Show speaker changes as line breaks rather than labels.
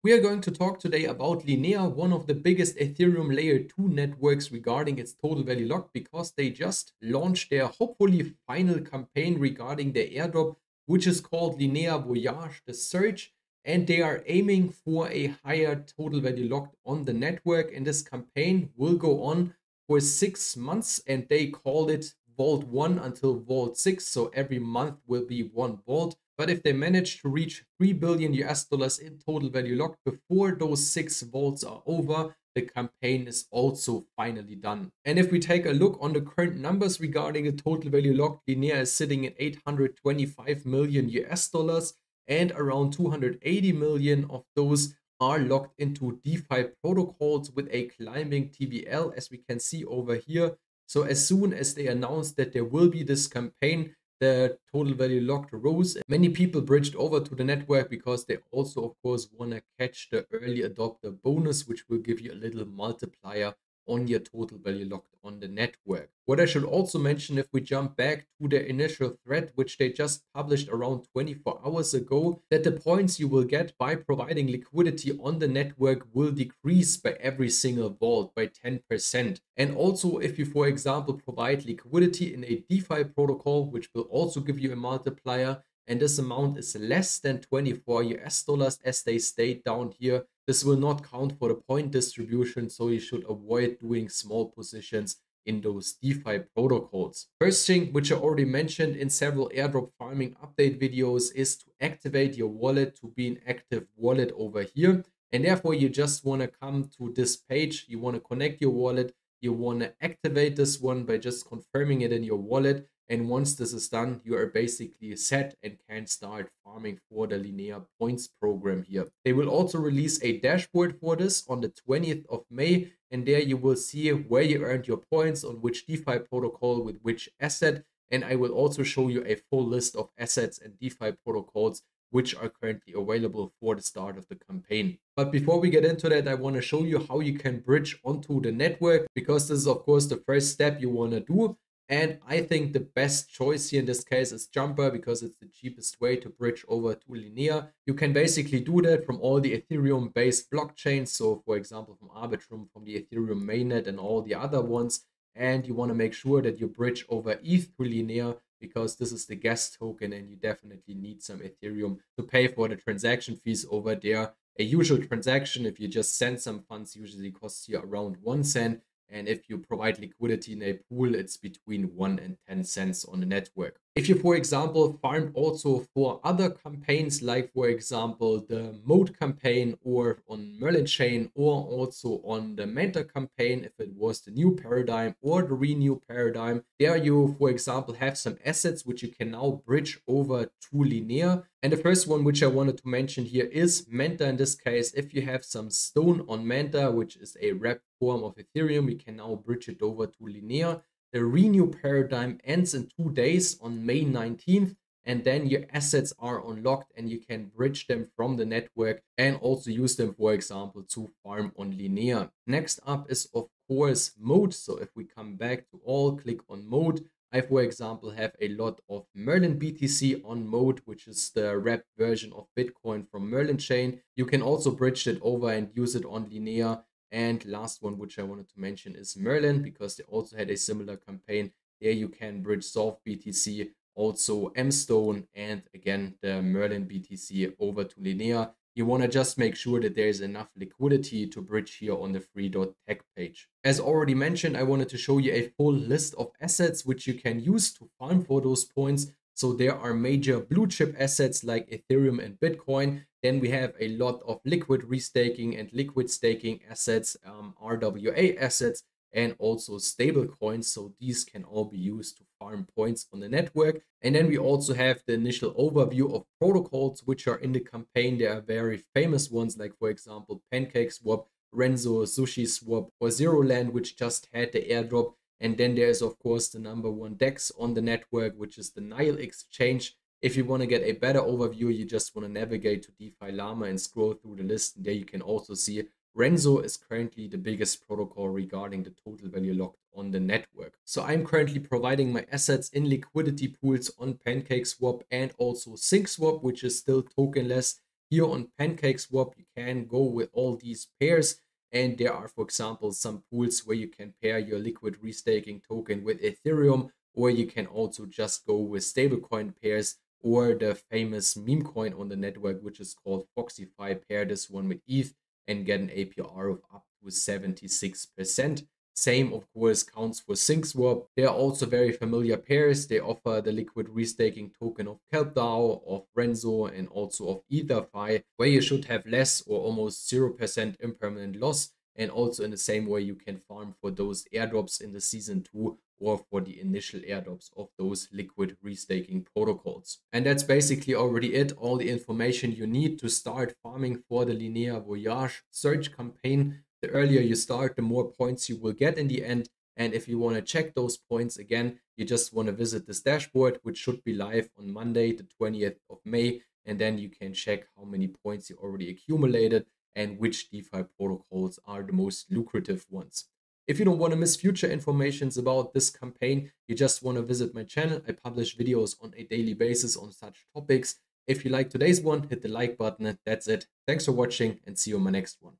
We are going to talk today about Linea, one of the biggest Ethereum layer 2 networks regarding its total value locked, because they just launched their hopefully final campaign regarding the airdrop, which is called Linea Voyage, the search, and they are aiming for a higher total value locked on the network. And this campaign will go on for 6 months, and they called it Vault 1 until Vault 6, so every month will be one vault. But if they manage to reach 3 billion US dollars in total value locked before those 6 vaults are over, the campaign is also finally done. And if we take a look on the current numbers regarding the total value locked, Linea is sitting at 825 million US dollars, and around 280 million of those are locked into DeFi protocols with a climbing TVL, as we can see over here. So as soon as they announced that there will be this campaign, the total value locked rose. Many people bridged over to the network because they also, of course, want to catch the early adopter bonus, which will give you a little multiplier on your total value locked on the network. What I should also mention, if we jump back to their initial thread, which they just published around 24 hours ago, that the points you will get by providing liquidity on the network will decrease by every single vault by 10%. And also, if you, for example, provide liquidity in a DeFi protocol, which will also give you a multiplier, and this amount is less than 24 US dollars, as they state down here, this will not count for the point distribution, so you should avoid doing small positions in those DeFi protocols. First thing, which I already mentioned in several airdrop farming update videos, is to activate your wallet to be an active wallet over here. And therefore, you just want to come to this page, you want to connect your wallet, you want to activate this one by just confirming it in your wallet. And once this is done, you are basically set and can start farming for the Linea points program here. They will also release a dashboard for this on the 20th of May. And there you will see where you earned your points, on which DeFi protocol with which asset. And I will also show you a full list of assets and DeFi protocols which are currently available for the start of the campaign. But before we get into that, I want to show you how you can bridge onto the network, because this is, of course, the first step you want to do. And I think the best choice here in this case is Jumper, because it's the cheapest way to bridge over to Linea. You can basically do that from all the Ethereum based blockchains. So for example, from Arbitrum, from the Ethereum mainnet and all the other ones. And you want to make sure that you bridge over ETH to Linea, because this is the gas token and you definitely need some Ethereum to pay for the transaction fees over there. A usual transaction, if you just send some funds, usually costs you around 1 cent. And if you provide liquidity in a pool, it's between 1 and 10 cents on the network. If you, for example, farmed also for other campaigns, like, for example, the Mode campaign or on Merlin chain, or also on the Mentor campaign, if it was the new paradigm or the renew paradigm, there you, for example, have some assets which you can now bridge over to Linea. And the first one which I wanted to mention here is Mentor. In this case, if you have some stone on Mentor, which is a wrapped form of Ethereum, you can now bridge it over to Linea. The renew paradigm ends in 2 days on May 19th, and then your assets are unlocked and you can bridge them from the network and also use them, for example, to farm on Linea. Next up is, of course, Mode. So if we come back to all, click on Mode. I, for example, have a lot of Merlin BTC on Mode, which is the wrapped version of Bitcoin from Merlin chain. You can also bridge it over and use it on Linea. And last one, which I wanted to mention, is Merlin, because they also had a similar campaign. There you can bridge Solve BTC, also M-Stone, and again, the Merlin BTC over to Linea. You want to just make sure that there is enough liquidity to bridge here on the free.tech page. As already mentioned, I wanted to show you a full list of assets which you can use to farm for those points. So there are major blue chip assets like Ethereum and Bitcoin. Then we have a lot of liquid restaking and liquid staking assets, RWA assets, and also stable coins. So these can all be used to farm points on the network. And then we also have the initial overview of protocols which are in the campaign. There are very famous ones, like, for example, PancakeSwap, Renzo, SushiSwap, or ZeroLand, which just had the airdrop. And then there's, of course, the #1 DEX on the network, which is the Nile exchange. If you want to get a better overview, you just want to navigate to DeFi Llama and scroll through the list. And there you can also see Renzo is currently the biggest protocol regarding the total value locked on the network. So I'm currently providing my assets in liquidity pools on PancakeSwap and also SyncSwap, which is still tokenless. Here on PancakeSwap, you can go with all these pairs. And there are, for example, some pools where you can pair your liquid restaking token with Ethereum, or you can also just go with stablecoin pairs, or the famous meme coin on the network, which is called Foxify. Pair this one with ETH and get an APR of up to 76%. Same, of course, counts for SyncSwap. They are also very familiar pairs. They offer the liquid restaking token of KelpDAO, of Renzo, and also of EtherFi, where you should have less or almost 0% impermanent loss. And also in the same way, you can farm for those airdrops in the season 2 or for the initial airdrops of those liquid restaking protocols. And that's basically already it. All the information you need to start farming for the Linea Voyage search campaign. The earlier you start, the more points you will get in the end. And if you want to check those points again, you just want to visit this dashboard, which should be live on Monday, the 20th of May. And then you can check how many points you already accumulated and which DeFi protocols are the most lucrative ones. If you don't want to miss future informations about this campaign, you just want to visit my channel. I publish videos on a daily basis on such topics. If you like today's one, hit the like button. That's it. Thanks for watching and see you on my next one.